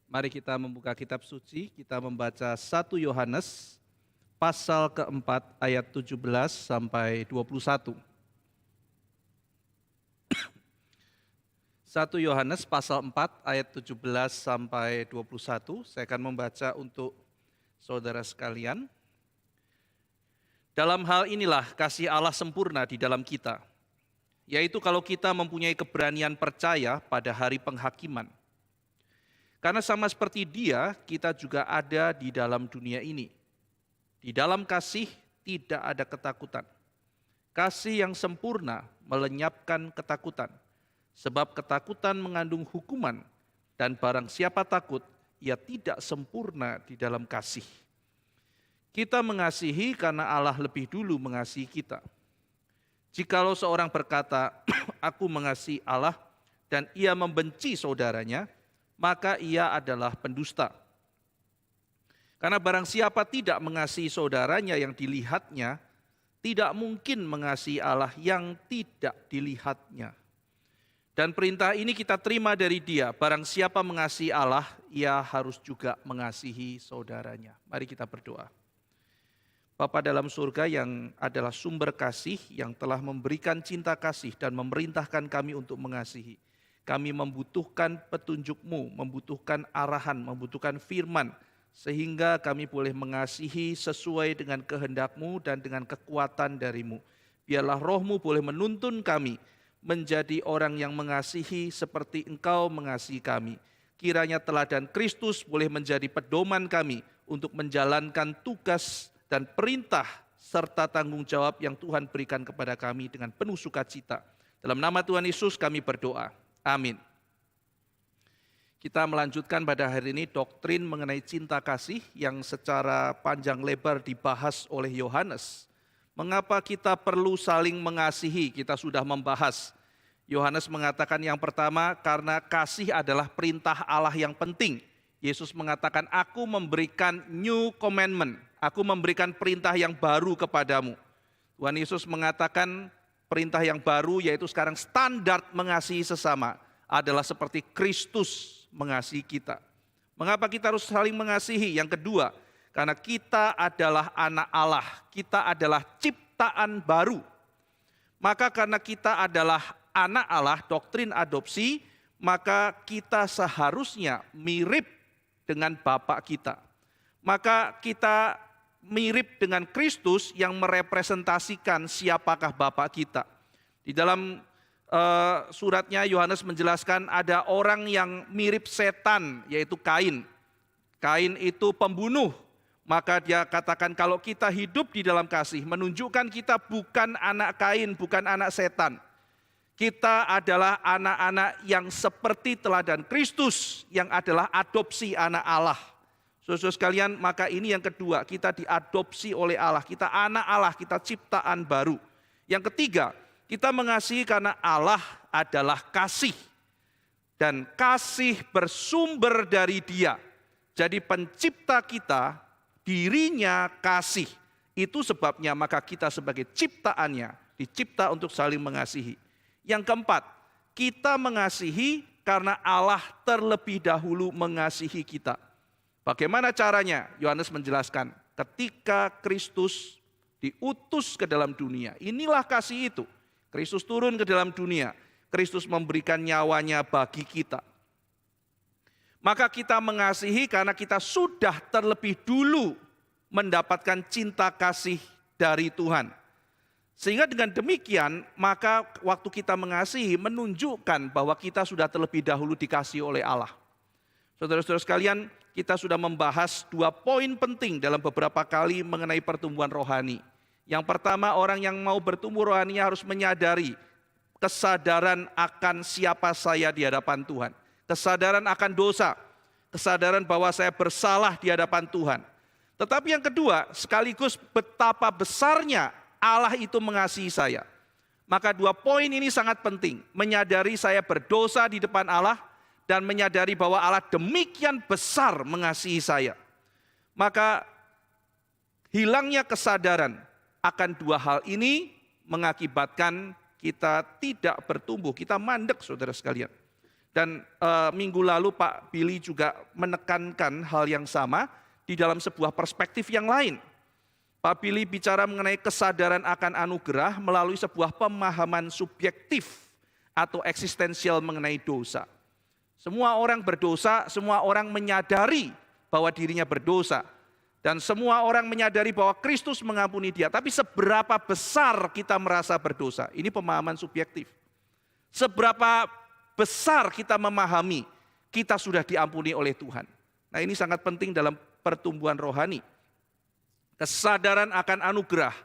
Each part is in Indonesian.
Mari kita membuka kitab suci, kita membaca 1 Yohanes pasal keempat ayat 17 sampai 21. 1 Yohanes pasal 4 ayat 17 sampai 21. Saya akan membaca untuk saudara sekalian. Dalam hal inilah kasih Allah sempurna di dalam kita, yaitu kalau kita mempunyai keberanian percaya pada hari penghakiman. Karena sama seperti Dia, kita juga ada di dalam dunia ini. Di dalam kasih tidak ada ketakutan. Kasih yang sempurna melenyapkan ketakutan. Sebab ketakutan mengandung hukuman, dan barang siapa takut, ia tidak sempurna di dalam kasih. Kita mengasihi karena Allah lebih dulu mengasihi kita. Jikalau seorang berkata, aku mengasihi Allah, dan ia membenci saudaranya, maka ia adalah pendusta. Karena barang siapa tidak mengasihi saudaranya yang dilihatnya, tidak mungkin mengasihi Allah yang tidak dilihatnya. Dan perintah ini kita terima dari Dia, barang siapa mengasihi Allah, ia harus juga mengasihi saudaranya. Mari kita berdoa. Bapa dalam surga yang adalah sumber kasih, yang telah memberikan cinta kasih dan memerintahkan kami untuk mengasihi. Kami membutuhkan petunjuk-Mu, membutuhkan arahan, membutuhkan firman, sehingga kami boleh mengasihi sesuai dengan kehendak-Mu dan dengan kekuatan dari-Mu. Biarlah Roh-Mu boleh menuntun kami menjadi orang yang mengasihi seperti Engkau mengasihi kami. Kiranya teladan Kristus boleh menjadi pedoman kami untuk menjalankan tugas dan perintah serta tanggung jawab yang Tuhan berikan kepada kami dengan penuh sukacita. Dalam nama Tuhan Yesus kami berdoa. Amin. Kita melanjutkan pada hari ini doktrin mengenai cinta kasih yang secara panjang lebar dibahas oleh Yohanes. Mengapa kita perlu saling mengasihi? Kita sudah membahas. Yohanes mengatakan yang pertama, karena kasih adalah perintah Allah yang penting. Yesus mengatakan, aku memberikan new commandment. Aku memberikan perintah yang baru kepadamu. Tuhan Yesus mengatakan perintah yang baru yaitu sekarang standar mengasihi sesama adalah seperti Kristus mengasihi kita. Mengapa kita harus saling mengasihi? Yang kedua, karena kita adalah anak Allah, kita adalah ciptaan baru. Maka karena kita adalah anak Allah, doktrin adopsi, maka kita seharusnya mirip dengan Bapa kita. Maka kita mirip dengan Kristus yang merepresentasikan siapakah Bapa kita. Di dalam suratnya Yohanes menjelaskan ada orang yang mirip setan, yaitu Kain. Kain itu pembunuh. Maka dia katakan kalau kita hidup di dalam kasih, menunjukkan kita bukan anak Kain, bukan anak setan. Kita adalah anak-anak yang seperti teladan Kristus, yang adalah adopsi anak Allah. Saudara sekalian, maka ini yang kedua, kita diadopsi oleh Allah, kita anak Allah, kita ciptaan baru. Yang ketiga, kita mengasihi karena Allah adalah kasih. Dan kasih bersumber dari Dia. Jadi pencipta kita, dirinya kasih. Itu sebabnya maka kita sebagai ciptaannya, dicipta untuk saling mengasihi. Yang keempat, kita mengasihi karena Allah terlebih dahulu mengasihi kita. Bagaimana caranya? Yohanes menjelaskan, ketika Kristus diutus ke dalam dunia, inilah kasih itu. Kristus turun ke dalam dunia, Kristus memberikan nyawanya bagi kita. Maka kita mengasihi karena kita sudah terlebih dulu mendapatkan cinta kasih dari Tuhan. Sehingga dengan demikian, maka waktu kita mengasihi menunjukkan bahwa kita sudah terlebih dahulu dikasihi oleh Allah. Saudara-saudara sekalian, kita sudah membahas 2 poin penting dalam beberapa kali mengenai pertumbuhan rohani. Yang pertama, orang yang mau bertumbuh rohani harus menyadari kesadaran akan siapa saya di hadapan Tuhan. Kesadaran akan dosa, kesadaran bahwa saya bersalah di hadapan Tuhan. Tetapi yang kedua, sekaligus betapa besarnya Allah itu mengasihi saya. Maka 2 poin ini sangat penting. Menyadari saya berdosa di depan Allah, dan menyadari bahwa Allah demikian besar mengasihi saya. Maka hilangnya kesadaran akan 2 hal ini mengakibatkan kita tidak bertumbuh, kita mandek saudara sekalian. Dan minggu lalu Pak Billy juga menekankan hal yang sama di dalam sebuah perspektif yang lain. Pak Billy bicara mengenai kesadaran akan anugerah melalui sebuah pemahaman subjektif atau eksistensial mengenai dosa. Semua orang berdosa, semua orang menyadari bahwa dirinya berdosa. Dan semua orang menyadari bahwa Kristus mengampuni dia. Tapi seberapa besar kita merasa berdosa? Ini pemahaman subjektif. Seberapa besar kita memahami kita sudah diampuni oleh Tuhan. Nah, ini sangat penting dalam pertumbuhan rohani. Kesadaran akan anugerah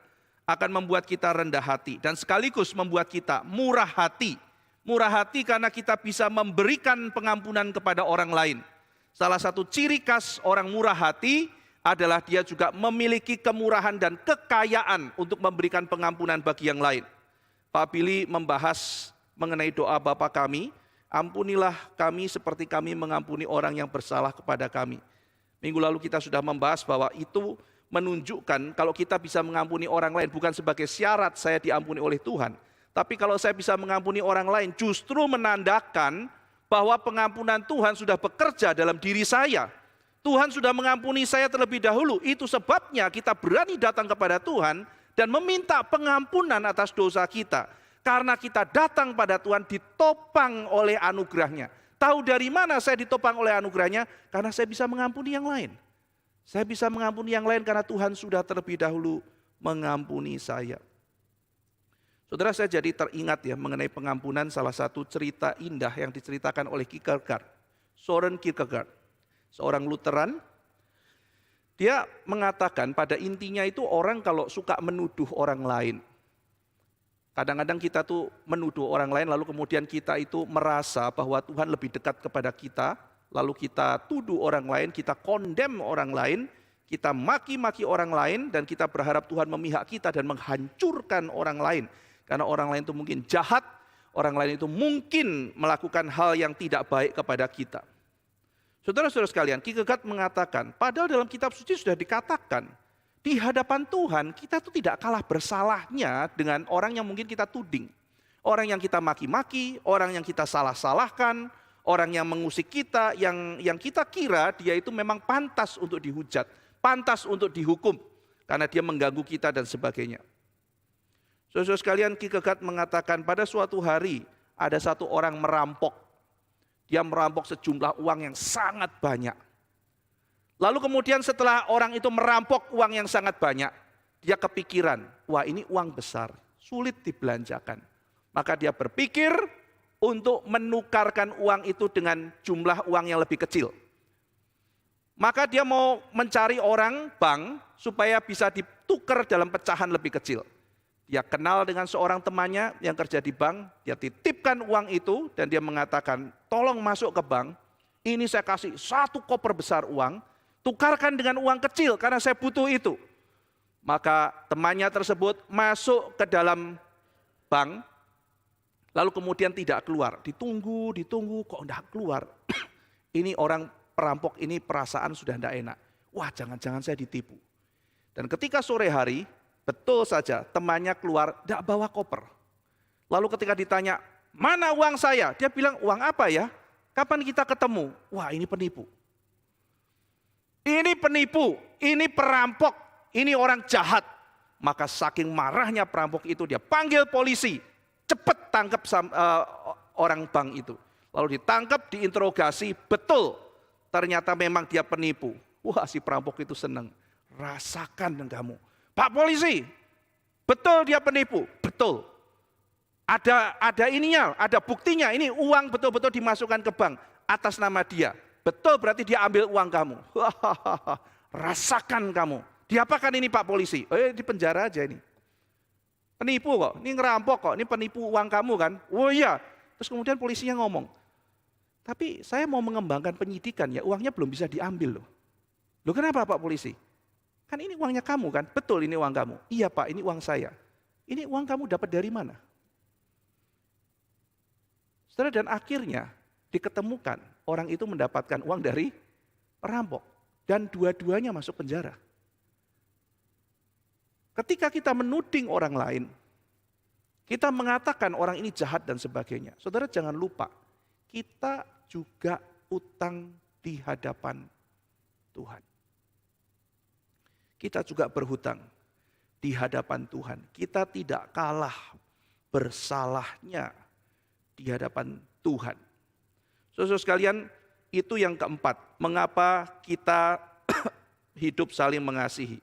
akan membuat kita rendah hati dan sekaligus membuat kita murah hati. Murah hati karena kita bisa memberikan pengampunan kepada orang lain. Salah satu ciri khas orang murah hati adalah dia juga memiliki kemurahan dan kekayaan untuk memberikan pengampunan bagi yang lain. Pak Billy membahas mengenai doa Bapa kami, ampunilah kami seperti kami mengampuni orang yang bersalah kepada kami. Minggu lalu kita sudah membahas bahwa itu menunjukkan kalau kita bisa mengampuni orang lain bukan sebagai syarat saya diampuni oleh Tuhan. Tapi kalau saya bisa mengampuni orang lain justru menandakan bahwa pengampunan Tuhan sudah bekerja dalam diri saya. Tuhan sudah mengampuni saya terlebih dahulu. Itu sebabnya kita berani datang kepada Tuhan dan meminta pengampunan atas dosa kita. Karena kita datang pada Tuhan ditopang oleh anugerahnya. Tahu dari mana saya ditopang oleh anugerahnya? Karena saya bisa mengampuni yang lain. Saya bisa mengampuni yang lain karena Tuhan sudah terlebih dahulu mengampuni saya. Saudara, saya jadi teringat ya mengenai pengampunan salah satu cerita indah yang diceritakan oleh Kierkegaard. Søren Kierkegaard, seorang Lutheran. Dia mengatakan pada intinya itu orang kalau suka menuduh orang lain. Kadang-kadang kita tuh menuduh orang lain lalu kemudian kita itu merasa bahwa Tuhan lebih dekat kepada kita. Lalu kita tuduh orang lain, kita condemn orang lain, kita maki-maki orang lain dan kita berharap Tuhan memihak kita dan menghancurkan orang lain. Karena orang lain itu mungkin jahat, orang lain itu mungkin melakukan hal yang tidak baik kepada kita. Saudara-saudara sekalian, Kierkegaard mengatakan, padahal dalam kitab suci sudah dikatakan, di hadapan Tuhan kita tuh tidak kalah bersalahnya dengan orang yang mungkin kita tuding. Orang yang kita maki-maki, orang yang kita salah-salahkan, orang yang mengusik kita, yang kita kira dia itu memang pantas untuk dihujat, pantas untuk dihukum, karena dia mengganggu kita dan sebagainya. Saudara sekalian, Kierkegaard mengatakan pada suatu hari ada satu orang merampok. Dia merampok sejumlah uang yang sangat banyak. Lalu kemudian setelah orang itu merampok uang yang sangat banyak, dia kepikiran, wah ini uang besar, sulit dibelanjakan. Maka dia berpikir untuk menukarkan uang itu dengan jumlah uang yang lebih kecil. Maka dia mau mencari orang bank supaya bisa ditukar dalam pecahan lebih kecil. Dia kenal dengan seorang temannya yang kerja di bank, dia titipkan uang itu dan dia mengatakan, tolong masuk ke bank, ini saya kasih 1 koper besar uang, tukarkan dengan uang kecil karena saya butuh itu. Maka temannya tersebut masuk ke dalam bank, lalu kemudian tidak keluar. Ditunggu kok tidak keluar. Ini orang perampok ini perasaan sudah tidak enak. Wah, jangan-jangan saya ditipu. Dan ketika sore hari, betul saja temannya keluar, tidak bawa koper. Lalu ketika ditanya, mana uang saya? Dia bilang, uang apa ya? Kapan kita ketemu? Wah, ini penipu. Ini penipu, ini perampok, ini orang jahat. Maka saking marahnya perampok itu dia panggil polisi, cepat tangkap orang bank itu. Lalu ditangkap, diinterogasi, betul ternyata memang dia penipu. Wah, si perampok itu senang. Rasakan kamu. Pak polisi, betul dia penipu, betul. Ada ininya, ada buktinya, ini uang betul-betul dimasukkan ke bank atas nama dia. Betul berarti dia ambil uang kamu. Rasakan kamu. Diapakan ini Pak polisi? Di penjara aja ini. Penipu kok, ini ngerampok kok, ini penipu uang kamu kan? Oh iya. Terus kemudian polisinya ngomong, tapi saya mau mengembangkan penyidikan ya, uangnya belum bisa diambil loh. Loh kenapa Pak polisi? Kan ini uangnya kamu kan? Betul ini uang kamu. Iya Pak, ini uang saya. Ini uang kamu dapat dari mana? Setelah dan akhirnya diketemukan orang itu mendapatkan uang dari perampok dan dua-duanya masuk penjara. Ketika kita menuding orang lain, kita mengatakan orang ini jahat dan sebagainya. Saudara jangan lupa, kita juga utang di hadapan Tuhan. Kita juga berhutang di hadapan Tuhan. Kita tidak kalah bersalahnya di hadapan Tuhan. Saudara sekalian, itu yang keempat. Mengapa kita hidup saling mengasihi.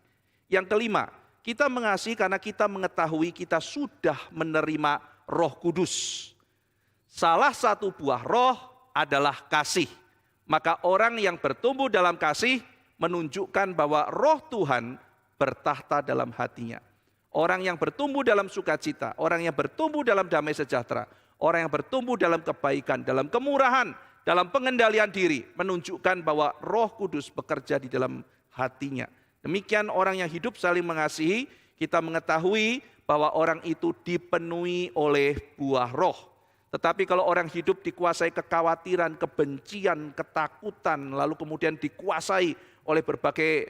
Yang kelima, kita mengasihi karena kita mengetahui kita sudah menerima Roh Kudus. Salah satu buah roh adalah kasih. Maka orang yang bertumbuh dalam kasih menunjukkan bahwa roh Tuhan bertahta dalam hatinya. Orang yang bertumbuh dalam sukacita, orang yang bertumbuh dalam damai sejahtera, orang yang bertumbuh dalam kebaikan, dalam kemurahan, dalam pengendalian diri, menunjukkan bahwa Roh Kudus bekerja di dalam hatinya. Demikian orang yang hidup saling mengasihi, kita mengetahui bahwa orang itu dipenuhi oleh buah roh. Tetapi kalau orang hidup dikuasai kekhawatiran, kebencian, ketakutan, lalu kemudian dikuasai oleh berbagai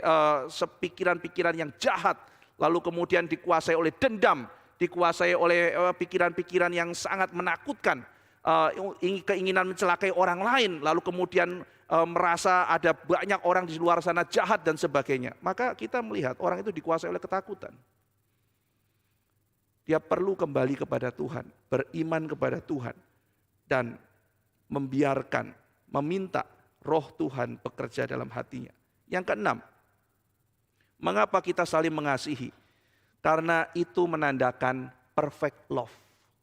pikiran-pikiran yang jahat, lalu kemudian dikuasai oleh dendam, dikuasai oleh pikiran-pikiran yang sangat menakutkan, keinginan mencelakai orang lain, lalu kemudian merasa ada banyak orang di luar sana jahat dan sebagainya. Maka kita melihat orang itu dikuasai oleh ketakutan. Dia perlu kembali kepada Tuhan, beriman kepada Tuhan, dan membiarkan, meminta roh Tuhan bekerja dalam hatinya. Yang keenam, mengapa kita saling mengasihi? Karena itu menandakan perfect love,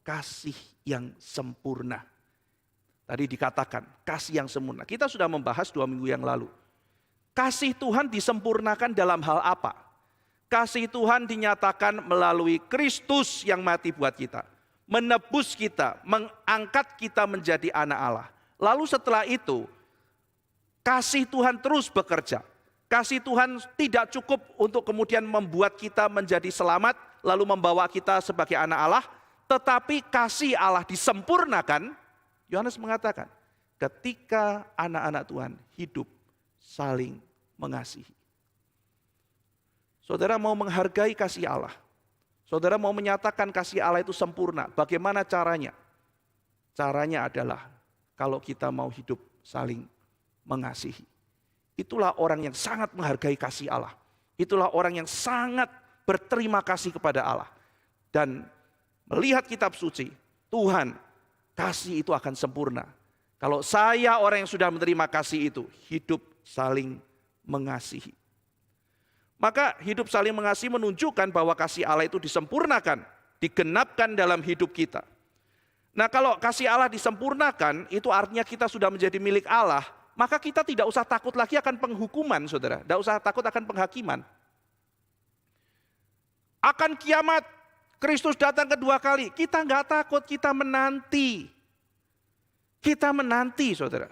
kasih yang sempurna. Tadi dikatakan, kasih yang sempurna. Kita sudah membahas 2 minggu yang lalu. Kasih Tuhan disempurnakan dalam hal apa? Kasih Tuhan dinyatakan melalui Kristus yang mati buat kita. Menebus kita, mengangkat kita menjadi anak Allah. Lalu setelah itu, kasih Tuhan terus bekerja. Kasih Tuhan tidak cukup untuk kemudian membuat kita menjadi selamat, lalu membawa kita sebagai anak Allah. Tetapi kasih Allah disempurnakan, Yohanes mengatakan, ketika anak-anak Tuhan hidup saling mengasihi. Saudara mau menghargai kasih Allah. Saudara mau menyatakan kasih Allah itu sempurna. Bagaimana caranya? Caranya adalah kalau kita mau hidup saling mengasihi. Itulah orang yang sangat menghargai kasih Allah. Itulah orang yang sangat berterima kasih kepada Allah. Dan melihat kitab suci, Tuhan, kasih itu akan sempurna. Kalau saya orang yang sudah menerima kasih itu, hidup saling mengasihi. Maka hidup saling mengasihi menunjukkan bahwa kasih Allah itu disempurnakan, digenapkan dalam hidup kita. Nah, kalau kasih Allah disempurnakan, itu artinya kita sudah menjadi milik Allah, maka kita tidak usah takut lagi akan penghukuman, saudara. Tidak usah takut akan penghakiman. Akan kiamat, Kristus datang kedua kali, kita nggak takut, kita menanti. Kita menanti, saudara.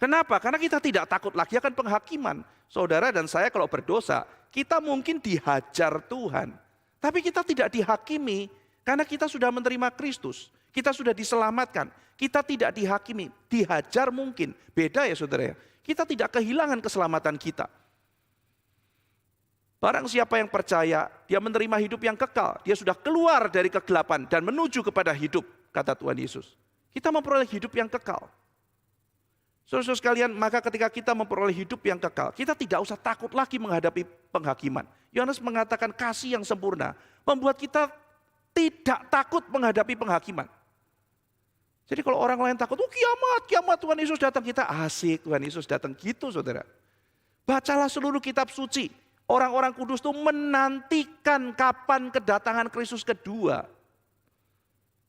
Kenapa? Karena kita tidak takut lagi akan penghakiman. Saudara dan saya kalau berdosa, kita mungkin dihajar Tuhan. Tapi kita tidak dihakimi karena kita sudah menerima Kristus. Kita sudah diselamatkan. Kita tidak dihakimi, dihajar mungkin. Beda ya saudara ya. Kita tidak kehilangan keselamatan kita. Barang siapa yang percaya, dia menerima hidup yang kekal. Dia sudah keluar dari kegelapan dan menuju kepada hidup, kata Tuhan Yesus. Kita memperoleh hidup yang kekal. Saudara-saudara sekalian, maka ketika kita memperoleh hidup yang kekal, kita tidak usah takut lagi menghadapi penghakiman. Yohanes mengatakan kasih yang sempurna membuat kita tidak takut menghadapi penghakiman. Jadi kalau orang lain takut, kiamat Tuhan Yesus datang, kita asik Tuhan Yesus datang gitu saudara. Bacalah seluruh kitab suci. Orang-orang kudus itu menantikan kapan kedatangan Kristus kedua.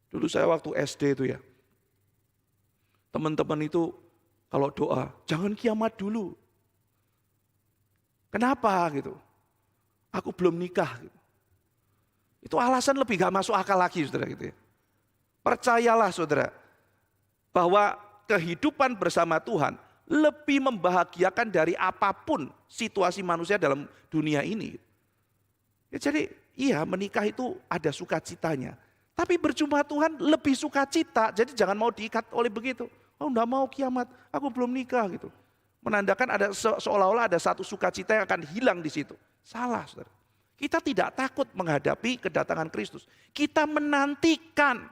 Dulu saya waktu SD itu ya, teman-teman itu kalau doa, jangan kiamat dulu. Kenapa gitu? Aku belum nikah. Gitu. Itu alasan lebih gak masuk akal lagi saudara gitu ya. Percayalah saudara, bahwa kehidupan bersama Tuhan lebih membahagiakan dari apapun situasi manusia dalam dunia ini. Ya, jadi iya menikah itu ada sukacitanya. Tapi berjumpa Tuhan lebih sukacita, jadi jangan mau diikat oleh begitu. Oh enggak mau kiamat, aku belum nikah gitu. Menandakan ada seolah-olah ada satu sukacita yang akan hilang di situ. Salah saudara. Kita tidak takut menghadapi kedatangan Kristus. Kita menantikan,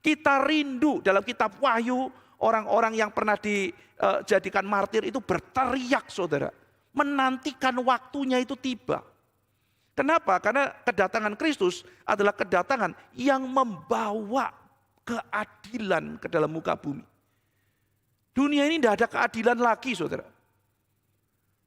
kita rindu dalam kitab Wahyu. orang-orang yang pernah dijadikan martir itu berteriak, saudara. Menantikan waktunya itu tiba. Kenapa? Karena kedatangan Kristus adalah kedatangan yang membawa keadilan ke dalam muka bumi. Dunia ini tidak ada keadilan lagi, saudara.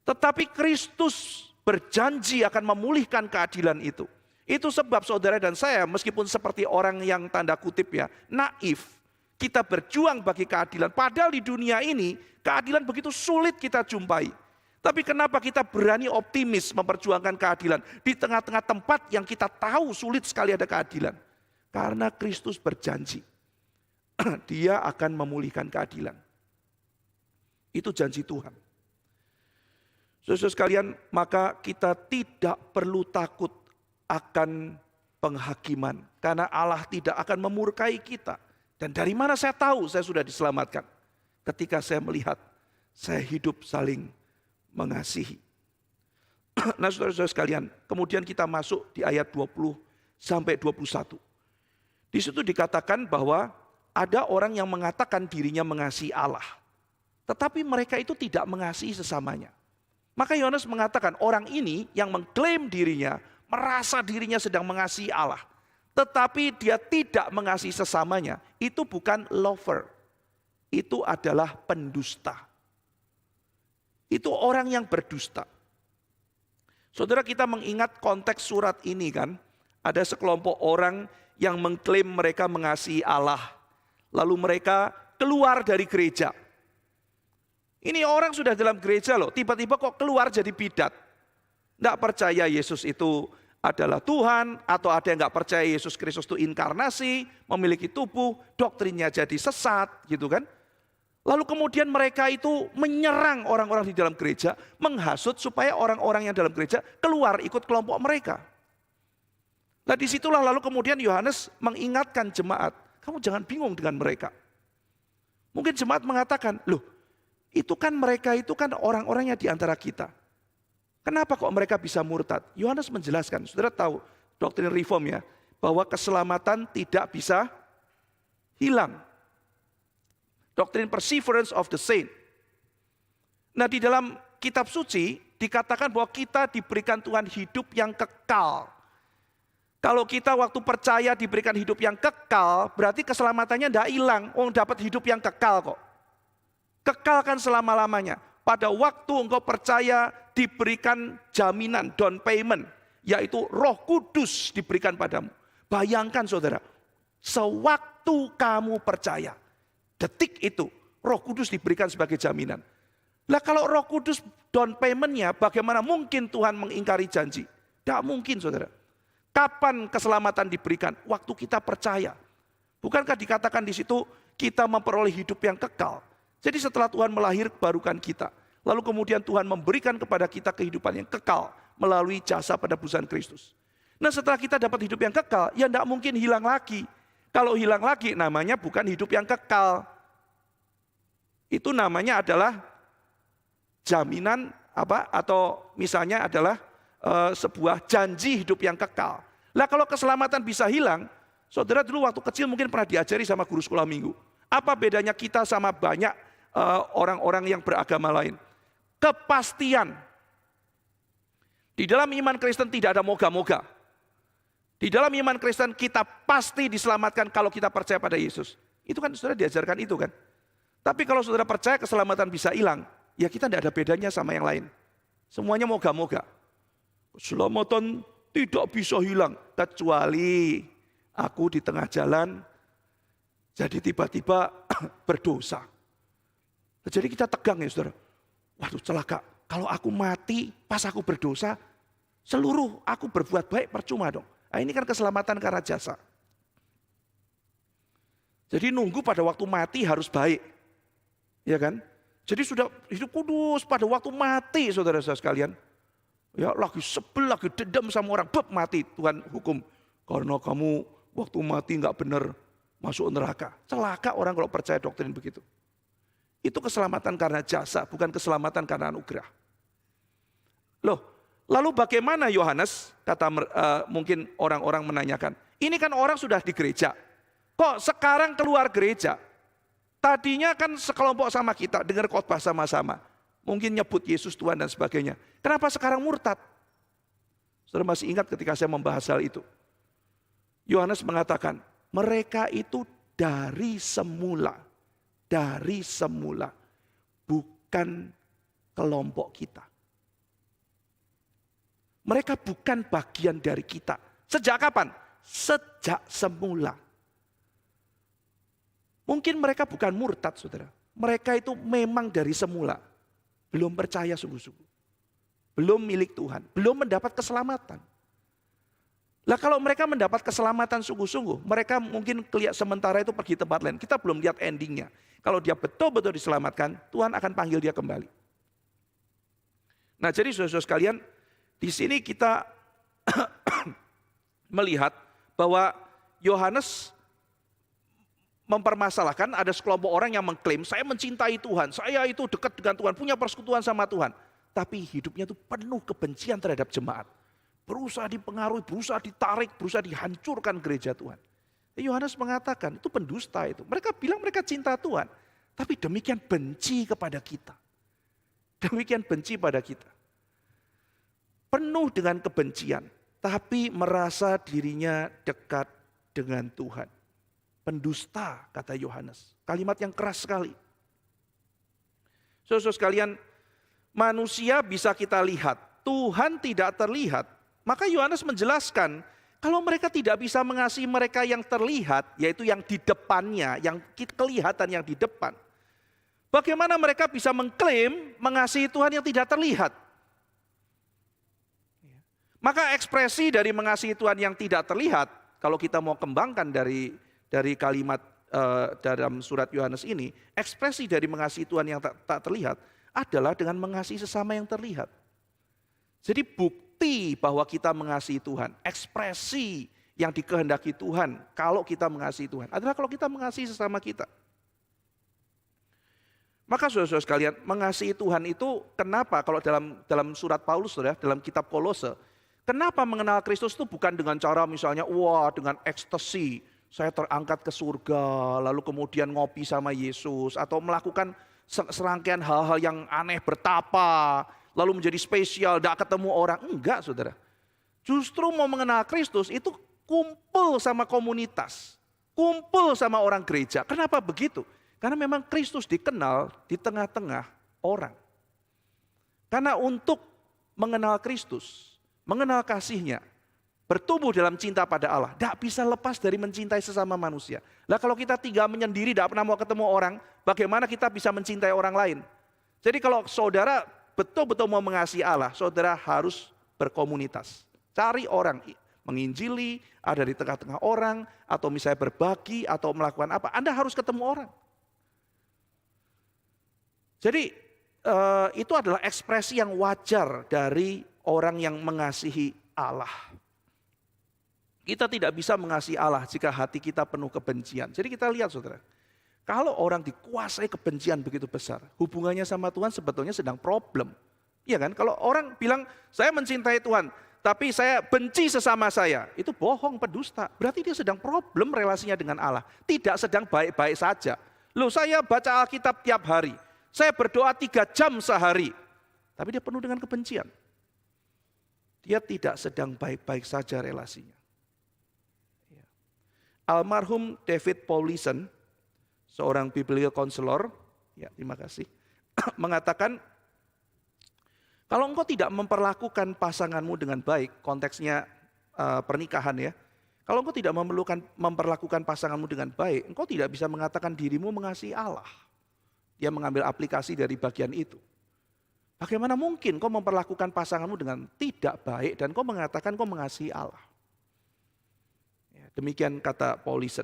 Tetapi Kristus berjanji akan memulihkan keadilan itu. Itu sebab saudara dan saya, meskipun seperti orang yang tanda kutip ya, naif, kita berjuang bagi keadilan. Padahal di dunia ini, keadilan begitu sulit kita jumpai. Tapi kenapa kita berani optimis memperjuangkan keadilan di tengah-tengah tempat yang kita tahu sulit sekali ada keadilan? Karena Kristus berjanji, Dia akan memulihkan keadilan. Itu janji Tuhan. Saudara sekalian, maka kita tidak perlu takut akan penghakiman. Karena Allah tidak akan memurkai kita. Dan dari mana saya tahu saya sudah diselamatkan? Ketika saya melihat, saya hidup saling mengasihi. Nah saudara-saudara sekalian, kemudian kita masuk di ayat 20 sampai 21. Di situ dikatakan bahwa ada orang yang mengatakan dirinya mengasihi Allah. Tetapi mereka itu tidak mengasihi sesamanya. Maka Yohanes mengatakan orang ini yang mengklaim dirinya, merasa dirinya sedang mengasihi Allah. Tetapi dia tidak mengasihi sesamanya, itu bukan lover. Itu adalah pendusta. Itu orang yang berdusta. Saudara, kita mengingat konteks surat ini kan, ada sekelompok orang yang mengklaim mereka mengasihi Allah. Lalu mereka keluar dari gereja. Ini orang sudah dalam gereja loh, tiba-tiba kok keluar jadi bidat. Tidak percaya Yesus itu adalah Tuhan, atau ada yang nggak percaya Yesus Kristus itu inkarnasi, memiliki tubuh, doktrinnya jadi sesat gitu kan. Lalu kemudian mereka itu menyerang orang-orang di dalam gereja, menghasut supaya orang-orang yang dalam gereja keluar ikut kelompok mereka. Nah disitulah lalu kemudian Yohanes mengingatkan jemaat, kamu jangan bingung dengan mereka. Mungkin jemaat mengatakan, loh itu kan mereka itu kan orang-orangnya di antara kita. Kenapa kok mereka bisa murtad? Yohanes menjelaskan, saudara tahu doktrin reform ya, bahwa keselamatan tidak bisa hilang. Doktrin perseverance of the saint. Nah di dalam kitab suci dikatakan bahwa kita diberikan Tuhan hidup yang kekal. Kalau kita waktu percaya diberikan hidup yang kekal, berarti keselamatannya tidak hilang. Dapat hidup yang kekal kok. Kekal kan selama-lamanya. Pada waktu engkau percaya diberikan jaminan, down payment, yaitu Roh Kudus diberikan padamu. Bayangkan saudara, sewaktu kamu percaya, detik itu Roh Kudus diberikan sebagai jaminan. Lah kalau Roh Kudus down payment-nya, bagaimana mungkin Tuhan mengingkari janji? Tidak mungkin saudara. Kapan keselamatan diberikan? Waktu kita percaya. Bukankah dikatakan di situ kita memperoleh hidup yang kekal? Jadi setelah Tuhan melahirkan kita, lalu kemudian Tuhan memberikan kepada kita kehidupan yang kekal melalui jasa penebusan Kristus. Nah setelah kita dapat hidup yang kekal, ya tidak mungkin hilang lagi. Kalau hilang lagi namanya bukan hidup yang kekal. Itu namanya adalah jaminan apa? Atau misalnya adalah sebuah janji hidup yang kekal. Lah kalau keselamatan bisa hilang, saudara dulu waktu kecil mungkin pernah diajari sama guru sekolah minggu. Apa bedanya kita sama banyak orang-orang yang beragama lain? Kepastian. Di dalam iman Kristen tidak ada moga-moga. Di dalam iman Kristen kita pasti diselamatkan kalau kita percaya pada Yesus. Itu kan saudara diajarkan itu kan. Tapi kalau saudara percaya keselamatan bisa hilang, ya kita tidak ada bedanya sama yang lain. Semuanya moga-moga. Keselamatan tidak bisa hilang kecuali aku di tengah jalan jadi tiba-tiba berdosa. Jadi kita tegang ya saudara. Waduh celaka, kalau aku mati pas aku berdosa, seluruh aku berbuat baik percuma dong. Nah, ini kan keselamatan karena jasa. Jadi nunggu pada waktu mati harus baik. Ya kan? Jadi sudah hidup kudus pada waktu mati saudara-saudara sekalian. Ya lagi sebel, lagi dendam sama orang, beb mati, Tuhan hukum. Karena kamu waktu mati nggak benar masuk neraka. Celaka orang kalau percaya doktrin begitu. Itu keselamatan karena jasa, bukan keselamatan karena anugerah. Loh, lalu bagaimana Yohanes? Kata mungkin orang-orang menanyakan. Ini kan orang sudah di gereja. Kok sekarang keluar gereja? Tadinya kan sekelompok sama kita, dengar khotbah sama-sama. Mungkin nyebut Yesus Tuhan dan sebagainya. Kenapa sekarang murtad? Saudara masih ingat ketika saya membahas hal itu? Yohanes mengatakan, mereka itu dari semula, bukan kelompok kita. Mereka bukan bagian dari kita. Sejak kapan? Sejak semula. Mungkin mereka bukan murtad, saudara. Mereka itu memang dari semula. Belum percaya sungguh-sungguh. Belum milik Tuhan. Belum mendapat keselamatan. Lah kalau mereka mendapat keselamatan sungguh-sungguh, mereka mungkin kelihatan sementara itu pergi tempat lain. Kita belum lihat endingnya. Kalau dia betul-betul diselamatkan, Tuhan akan panggil dia kembali. Nah jadi saudara-saudara sekalian, di sini kita melihat bahwa Yohanes mempermasalahkan ada sekelompok orang yang mengklaim, saya mencintai Tuhan, saya itu dekat dengan Tuhan, punya persekutuan sama Tuhan. Tapi hidupnya itu penuh kebencian terhadap jemaat. Berusaha dipengaruhi, berusaha ditarik, berusaha dihancurkan gereja Tuhan. Yohanes mengatakan, itu pendusta itu. Mereka bilang mereka cinta Tuhan, tapi demikian benci kepada kita. Demikian benci pada kita. Penuh dengan kebencian, tapi merasa dirinya dekat dengan Tuhan. Pendusta, kata Yohanes. Kalimat yang keras sekali. Saudara-saudara sekalian, manusia bisa kita lihat, Tuhan tidak terlihat. Maka Yohanes menjelaskan, kalau mereka tidak bisa mengasihi mereka yang terlihat, yaitu yang di depannya, yang kelihatan yang di depan. Bagaimana mereka bisa mengklaim mengasihi Tuhan yang tidak terlihat? Maka ekspresi dari mengasihi Tuhan yang tidak terlihat, kalau kita mau kembangkan dari kalimat dalam surat Yohanes ini, ekspresi dari mengasihi Tuhan yang tak terlihat adalah dengan mengasihi sesama yang terlihat. Jadi bukti bahwa kita mengasihi Tuhan, ekspresi yang dikehendaki Tuhan kalau kita mengasihi Tuhan adalah kalau kita mengasihi sesama kita. Maka saudara-saudara sekalian, mengasihi Tuhan itu kenapa kalau dalam surat Paulus, saudara, dalam kitab Kolose, kenapa mengenal Kristus itu bukan dengan cara misalnya dengan ekstasi, saya terangkat ke surga, lalu kemudian ngopi sama Yesus, atau melakukan serangkaian hal-hal yang aneh, bertapa, lalu menjadi spesial, tidak ketemu orang. Enggak, saudara. Justru mau mengenal Kristus itu kumpul sama komunitas, kumpul sama orang gereja. Kenapa begitu? Karena memang Kristus dikenal di tengah-tengah orang. Karena untuk mengenal Kristus, mengenal kasih-Nya, bertumbuh dalam cinta pada Allah, tidak bisa lepas dari mencintai sesama manusia. Lah kalau kita tinggal menyendiri, tidak pernah mau ketemu orang, bagaimana kita bisa mencintai orang lain? Jadi kalau saudara betul-betul mau mengasihi Allah, saudara harus berkomunitas. Cari orang, menginjili, ada di tengah-tengah orang, atau misalnya berbagi, atau melakukan apa, Anda harus ketemu orang. Jadi itu adalah ekspresi yang wajar dari orang yang mengasihi Allah. Kita tidak bisa mengasihi Allah jika hati kita penuh kebencian. Jadi kita lihat saudara, kalau orang dikuasai kebencian begitu besar, hubungannya sama Tuhan sebetulnya sedang problem. Iya kan? Kalau orang bilang, saya mencintai Tuhan, tapi saya benci sesama saya, itu bohong, pendusta. Berarti dia sedang problem relasinya dengan Allah. Tidak sedang baik-baik saja. Loh, saya baca Alkitab tiap hari, saya berdoa 3 jam sehari, tapi dia penuh dengan kebencian. Dia tidak sedang baik-baik saja relasinya. Almarhum David Powlison, seorang biblical counselor, ya terima kasih, mengatakan, kalau engkau tidak memperlakukan pasanganmu dengan baik, konteksnya pernikahan ya, kalau engkau tidak memperlakukan pasanganmu dengan baik, engkau tidak bisa mengatakan dirimu mengasihi Allah. Dia mengambil aplikasi dari bagian itu. Bagaimana mungkin kau memperlakukan pasanganmu dengan tidak baik dan kau mengatakan kau mengasihi Allah? Demikian kata Powlison.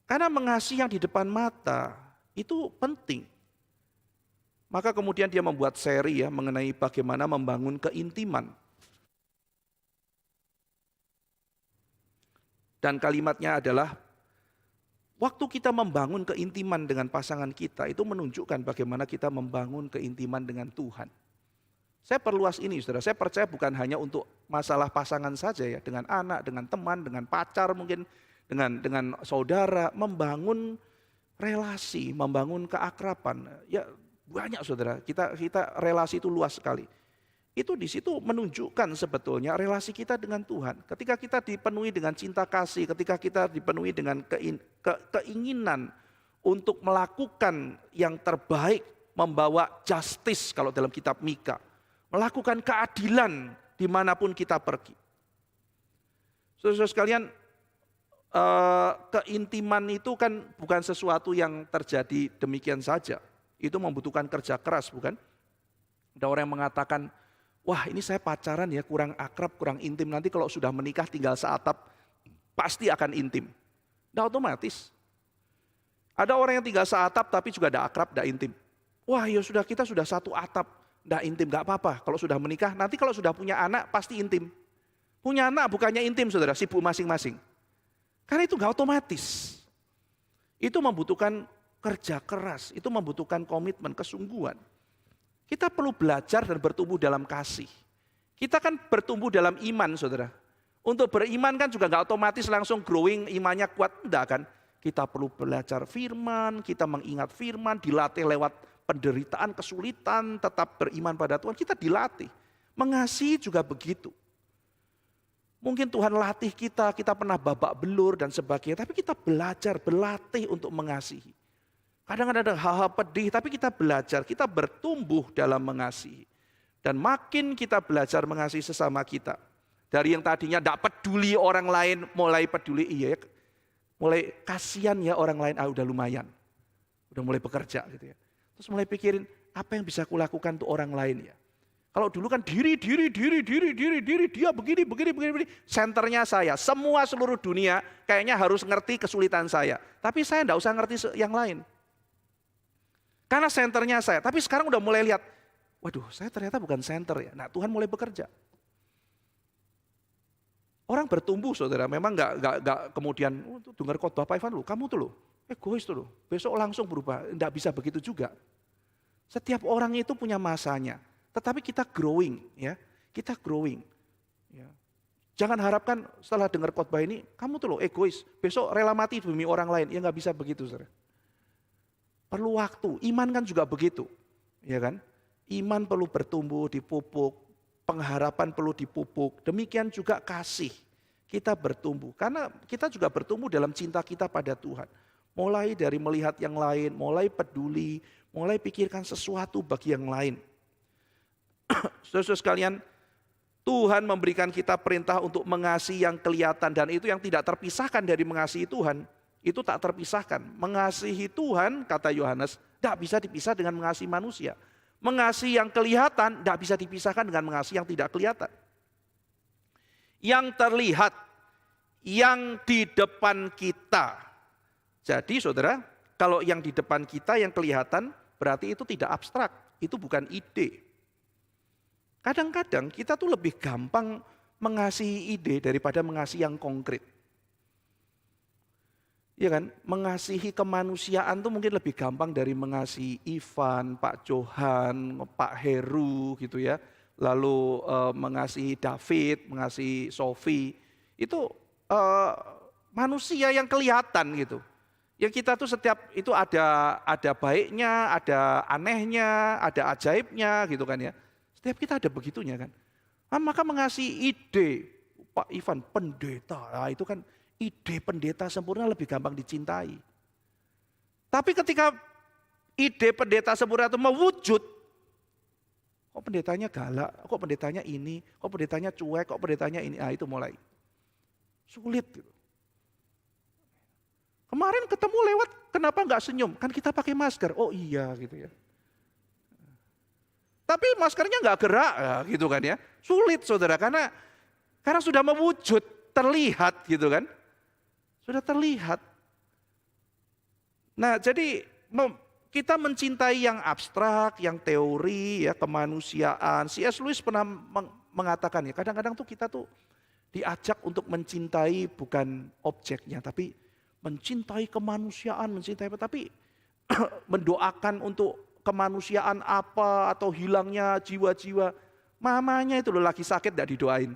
Karena mengasihi yang di depan mata itu penting. Maka kemudian dia membuat seri ya mengenai bagaimana membangun keintiman. Dan kalimatnya adalah, waktu kita membangun keintiman dengan pasangan kita itu menunjukkan bagaimana kita membangun keintiman dengan Tuhan. Saya perluas ini saudara, saya percaya bukan hanya untuk masalah pasangan saja ya, dengan anak, dengan teman, dengan pacar mungkin, dengan saudara, membangun relasi, membangun keakraban. Ya banyak saudara, kita relasi itu luas sekali. Itu di situ menunjukkan sebetulnya relasi kita dengan Tuhan. Ketika kita dipenuhi dengan cinta kasih, ketika kita dipenuhi dengan keinginan untuk melakukan yang terbaik, membawa justice kalau dalam kitab Mika, melakukan keadilan dimanapun kita pergi. Saudara-saudara sekalian, keintiman itu kan bukan sesuatu yang terjadi demikian saja. Itu membutuhkan kerja keras, bukan? Ada orang yang mengatakan, wah ini saya pacaran ya kurang akrab, kurang intim. Nanti kalau sudah menikah tinggal seatap, pasti akan intim. Nah otomatis. Ada orang yang tinggal seatap tapi juga tidak akrab, tidak intim. Wah ya sudah, kita sudah satu atap, tidak intim, gak apa-apa. Kalau sudah menikah, nanti kalau sudah punya anak pasti intim. Punya anak bukannya intim saudara, sibuk masing-masing. Karena itu gak otomatis. Itu membutuhkan kerja keras, itu membutuhkan komitmen, kesungguhan. Kita perlu belajar dan bertumbuh dalam kasih. Kita kan bertumbuh dalam iman saudara. Untuk beriman kan juga gak otomatis langsung growing, imannya kuat, enggak kan. Kita perlu belajar firman, kita mengingat firman, dilatih lewat penderitaan, kesulitan, tetap beriman pada Tuhan. Kita dilatih. Mengasihi juga begitu. Mungkin Tuhan latih kita pernah babak belur dan sebagainya, tapi kita belajar, berlatih untuk mengasihi. Kadang-kadang ada hal-hal pedih, tapi kita belajar, kita bertumbuh dalam mengasihi. Dan makin kita belajar mengasihi sesama kita. Dari yang tadinya tidak peduli orang lain, mulai peduli, iya ya, mulai kasihan ya orang lain, udah lumayan. Udah mulai bekerja gitu ya. Terus mulai pikirin, apa yang bisa kulakukan untuk orang lain ya. Kalau dulu kan diri, dia begini. Senternya saya, semua seluruh dunia kayaknya harus ngerti kesulitan saya. Tapi saya enggak usah ngerti yang lain. Karena senternya saya, tapi sekarang udah mulai lihat, waduh saya ternyata bukan senter ya. Nah Tuhan mulai bekerja. Orang bertumbuh saudara, memang enggak kemudian, dengar khotbah Pak Ivan lu, kamu tuh lo, egois tuh lo, besok langsung berubah. Enggak bisa begitu juga. Setiap orang itu punya masanya. Tetapi kita growing, ya, kita growing. Ya. Jangan harapkan setelah dengar khotbah ini, kamu tuh loh egois, besok rela mati demi orang lain. Ya nggak bisa begitu, saudara. Perlu waktu. Iman kan juga begitu, ya kan? Iman perlu bertumbuh, dipupuk, pengharapan perlu dipupuk. Demikian juga kasih. Kita bertumbuh, karena kita juga bertumbuh dalam cinta kita pada Tuhan. Mulai dari melihat yang lain, mulai peduli, mulai pikirkan sesuatu bagi yang lain. Saudara-saudara sekalian, Tuhan memberikan kita perintah untuk mengasihi yang kelihatan, dan itu yang tidak terpisahkan dari mengasihi Tuhan, itu tak terpisahkan. Mengasihi Tuhan, kata Yohanes, tidak bisa dipisah dengan mengasihi manusia. Mengasihi yang kelihatan tidak bisa dipisahkan dengan mengasihi yang tidak kelihatan. Yang terlihat, yang di depan kita. Jadi saudara, kalau yang di depan kita yang kelihatan, berarti itu tidak abstrak, itu bukan ide. Kadang-kadang kita tuh lebih gampang mengasihi ide daripada mengasihi yang konkret. Iya kan? Mengasihi kemanusiaan tuh mungkin lebih gampang dari mengasihi Ivan, Pak Johan, Pak Heru gitu ya. Lalu mengasihi David, mengasihi Sophie. Itu manusia yang kelihatan gitu. Yang kita tuh setiap itu ada baiknya, ada anehnya, ada ajaibnya gitu kan ya. Setiap kita ada begitunya kan. Maka mengasihi ide, Pak Ivan pendeta, nah itu kan ide pendeta sempurna lebih gampang dicintai. Tapi ketika ide pendeta sempurna itu mewujud, kok pendetanya galak, kok pendetanya ini, kok pendetanya cuek, kok pendetanya ini, itu mulai sulit. Gitu. Kemarin ketemu lewat, kenapa nggak senyum? Kan kita pakai masker, oh iya gitu ya. Tapi maskernya nggak gerak, gitu kan ya. Sulit saudara, karena sudah mewujud, terlihat gitu kan. Sudah terlihat. Nah jadi kita mencintai yang abstrak, yang teori, ya kemanusiaan. C.S. Lewis pernah mengatakan ya, kadang-kadang tuh kita tuh diajak untuk mencintai bukan objeknya, tapi mencintai kemanusiaan, tapi mendoakan untuk kemanusiaan apa atau hilangnya jiwa-jiwa. Mamanya itu loh lagi sakit tidak didoain.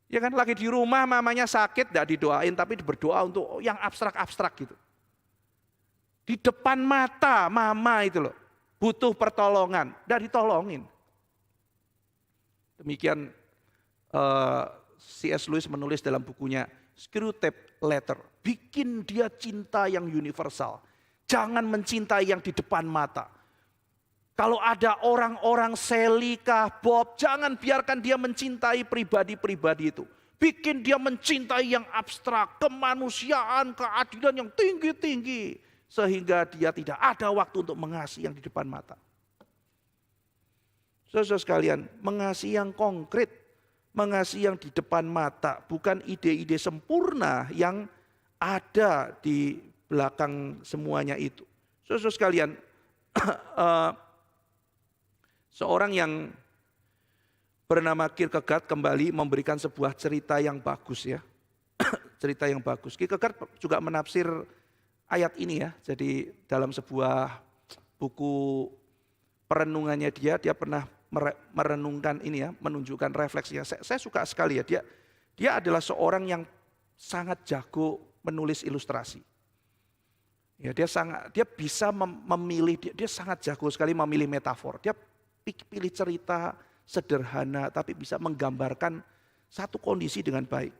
Ya kan lagi di rumah mamanya sakit tidak didoain, tapi berdoa untuk yang abstrak-abstrak gitu. Di depan mata mama itu loh, butuh pertolongan, dan ditolongin. Demikian C.S. Lewis menulis dalam bukunya Screwtape Letter. Bikin dia cinta yang universal. Jangan mencintai yang di depan mata. Kalau ada orang-orang Sally kah, Bob, jangan biarkan dia mencintai pribadi-pribadi itu. Bikin dia mencintai yang abstrak, kemanusiaan, keadilan yang tinggi-tinggi. Sehingga dia tidak ada waktu untuk mengasihi yang di depan mata. Saudara sekalian, mengasihi yang konkret, mengasihi yang di depan mata, bukan ide-ide sempurna yang ada di belakang semuanya itu. Saudara sekalian, seorang yang bernama Kierkegaard kembali memberikan sebuah cerita yang bagus ya. Cerita yang bagus. Kierkegaard juga menafsir ayat ini ya. Jadi dalam sebuah buku perenungannya dia pernah merenungkan ini ya, menunjukkan refleksinya. Saya suka sekali ya, dia adalah seorang yang sangat jago menulis ilustrasi. Ya, dia bisa memilih, dia sangat jago sekali memilih metafor. Dia pilih cerita sederhana tapi bisa menggambarkan satu kondisi dengan baik.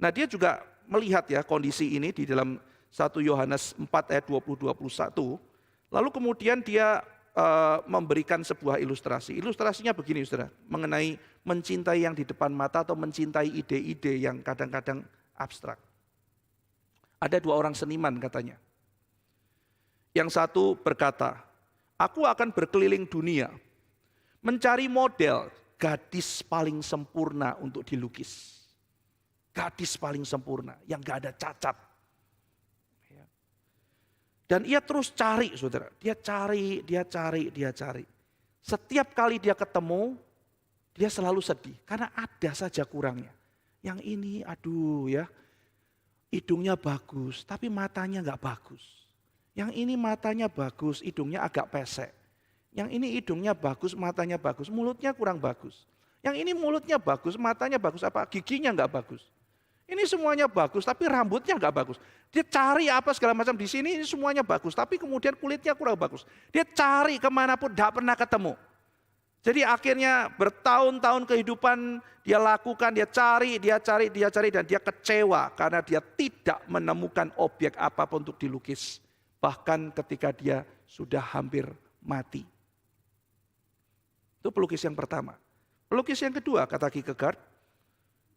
Nah, dia juga melihat ya kondisi ini di dalam 1 Yohanes 4 ayat 20-21. Lalu kemudian dia memberikan sebuah ilustrasi. Ilustrasinya begini saudara, mengenai mencintai yang di depan mata atau mencintai ide-ide yang kadang-kadang abstrak. Ada 2 orang seniman katanya. Yang satu berkata, aku akan berkeliling dunia, mencari model gadis paling sempurna untuk dilukis. Gadis paling sempurna, yang gak ada cacat. Dan ia terus cari saudara, dia cari. Setiap kali dia ketemu, dia selalu sedih. Karena ada saja kurangnya. Yang ini aduh ya, hidungnya bagus tapi matanya gak bagus. Yang ini matanya bagus, hidungnya agak pesek. Yang ini hidungnya bagus, matanya bagus, mulutnya kurang bagus. Yang ini mulutnya bagus, matanya bagus, apa giginya gak bagus. Ini semuanya bagus, tapi rambutnya nggak bagus. Dia cari apa segala macam di sini, ini semuanya bagus, tapi kemudian kulitnya kurang bagus. Dia cari kemanapun, tidak pernah ketemu. Jadi akhirnya bertahun-tahun kehidupan dia lakukan, dia cari, dan dia kecewa karena dia tidak menemukan objek apapun untuk dilukis. Bahkan ketika dia sudah hampir mati. Itu pelukis yang pertama. Pelukis yang kedua, kata Kierkegaard,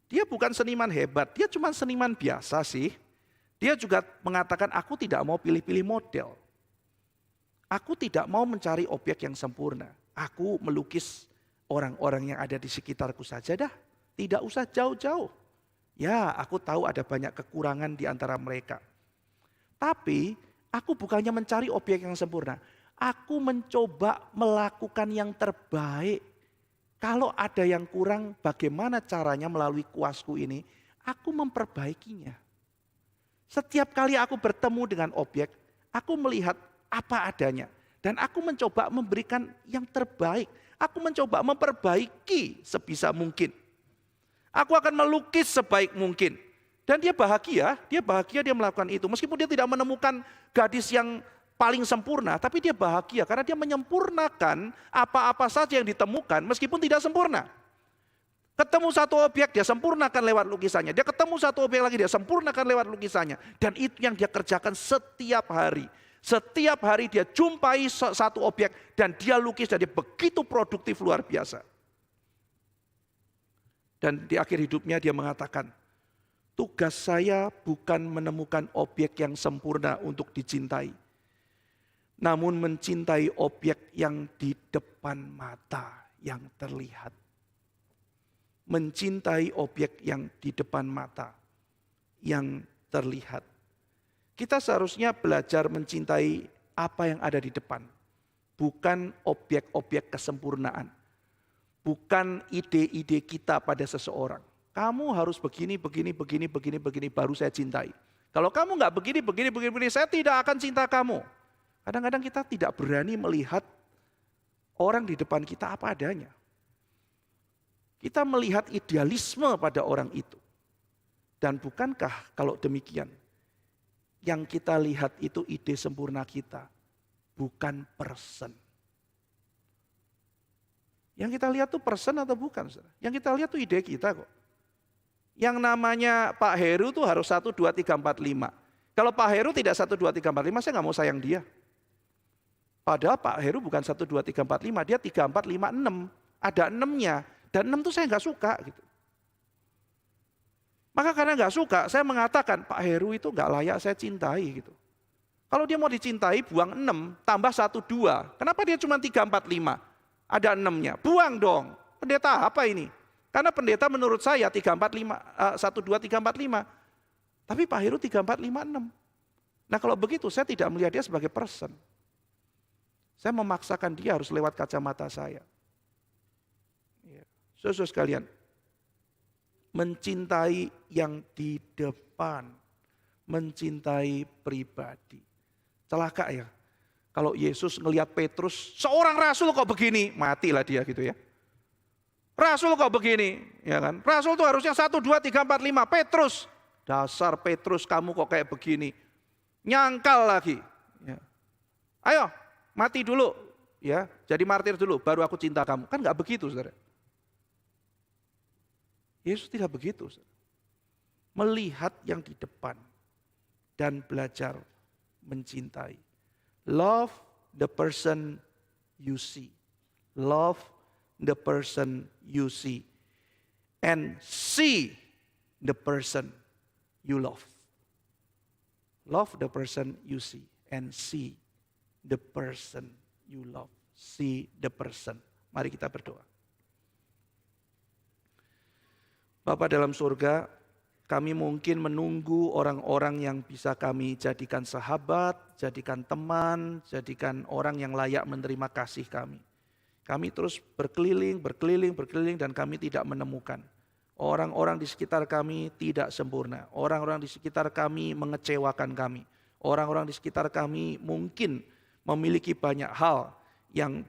dia bukan seniman hebat, dia cuma seniman biasa sih. Dia juga mengatakan, aku tidak mau pilih-pilih model. Aku tidak mau mencari objek yang sempurna. Aku melukis orang-orang yang ada di sekitarku saja dah. Tidak usah jauh-jauh. Ya, aku tahu ada banyak kekurangan di antara mereka. Tapi, aku bukannya mencari objek yang sempurna. Aku mencoba melakukan yang terbaik. Kalau ada yang kurang, bagaimana caranya melalui kuasku ini? Aku memperbaikinya. Setiap kali aku bertemu dengan objek, aku melihat apa adanya. Dan aku mencoba memberikan yang terbaik. Aku mencoba memperbaiki sebisa mungkin. Aku akan melukis sebaik mungkin. Dan dia bahagia dia melakukan itu. Meskipun dia tidak menemukan gadis yang paling sempurna, tapi dia bahagia karena dia menyempurnakan apa-apa saja yang ditemukan meskipun tidak sempurna. Ketemu satu objek, dia sempurnakan lewat lukisannya. Dia ketemu satu objek lagi, dia sempurnakan lewat lukisannya. Dan itu yang dia kerjakan setiap hari. Setiap hari dia jumpai satu objek dan dia lukis dan dia begitu produktif luar biasa. Dan di akhir hidupnya dia mengatakan, tugas saya bukan menemukan objek yang sempurna untuk dicintai. Namun mencintai objek yang di depan mata yang terlihat. Mencintai objek yang di depan mata yang terlihat. Kita seharusnya belajar mencintai apa yang ada di depan. Bukan objek-objek kesempurnaan. Bukan ide-ide kita pada seseorang. Kamu harus begini, baru saya cintai. Kalau kamu nggak begini, saya tidak akan cinta kamu. Kadang-kadang kita tidak berani melihat orang di depan kita apa adanya. Kita melihat idealisme pada orang itu. Dan bukankah kalau demikian, yang kita lihat itu ide sempurna kita, bukan person. Yang kita lihat tuh person atau bukan? Saudara? Yang kita lihat tuh ide kita kok. Yang namanya Pak Heru tuh harus 1, 2, 3, 4, 5. Kalau Pak Heru tidak 1, 2, 3, 4, 5, saya nggak mau sayang dia. Padahal Pak Heru bukan 1, 2, 3, 4, 5, dia 3, 4, 5, 6. Ada 6-nya, dan 6 tuh saya nggak suka gitu. Maka karena nggak suka, saya mengatakan Pak Heru itu nggak layak saya cintai gitu. Kalau dia mau dicintai, buang 6, tambah 1, 2. Kenapa dia cuma 3, 4, 5? Ada 6-nya, buang dong. Pendeta apa ini? Karena pendeta menurut saya 3, 4, 5, 1, 2, 3, 4, 5. Tapi Pak Heru 3, 4, 5, 6. Nah kalau begitu saya tidak melihat dia sebagai person. Saya memaksakan dia harus lewat kacamata saya. Saudara sekalian, mencintai yang di depan, mencintai pribadi. Celaka ya, kalau Yesus ngelihat Petrus, seorang rasul kok begini, matilah dia gitu ya. Rasul kok begini, ya kan? Rasul tuh harusnya 1, 2, 3, 4, 5. Petrus, dasar Petrus kamu kok kayak begini. Nyangkal lagi. Ya. Ayo, mati dulu, ya. Jadi martir dulu, baru aku cinta kamu. Kan nggak begitu, saudara. Yesus tidak begitu. Saudara. Melihat yang di depan dan belajar mencintai. Love the person you see. Love the person you see. And see the person you love. Love the person you see. And see the person you love. See the person. Mari kita berdoa. Bapa dalam surga, kami mungkin menunggu orang-orang yang bisa kami jadikan sahabat, jadikan teman, jadikan orang yang layak menerima kasih kami. Kami terus berkeliling dan kami tidak menemukan. Orang-orang di sekitar kami tidak sempurna. Orang-orang di sekitar kami mengecewakan kami. Orang-orang di sekitar kami mungkin memiliki banyak hal yang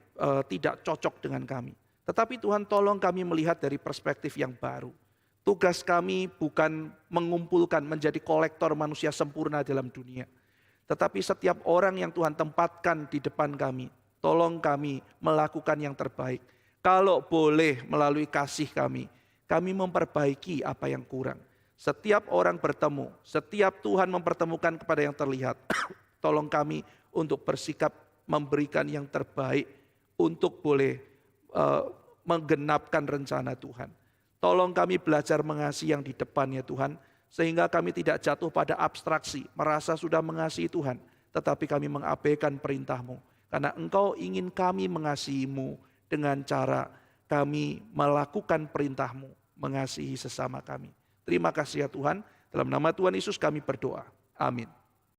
tidak cocok dengan kami. Tetapi Tuhan tolong kami melihat dari perspektif yang baru. Tugas kami bukan mengumpulkan menjadi kolektor manusia sempurna dalam dunia. Tetapi setiap orang yang Tuhan tempatkan di depan kami, tolong kami melakukan yang terbaik. Kalau boleh melalui kasih kami memperbaiki apa yang kurang. Setiap orang bertemu, setiap Tuhan mempertemukan kepada yang terlihat. Tolong kami untuk bersikap memberikan yang terbaik untuk boleh menggenapkan rencana Tuhan. Tolong kami belajar mengasihi yang di depan ya Tuhan, sehingga kami tidak jatuh pada abstraksi, merasa sudah mengasihi Tuhan, tetapi kami mengabaikan perintah-Mu. Karena Engkau ingin kami mengasihi-Mu dengan cara kami melakukan perintah-Mu, mengasihi sesama kami. Terima kasih ya Tuhan, dalam nama Tuhan Yesus kami berdoa. Amin.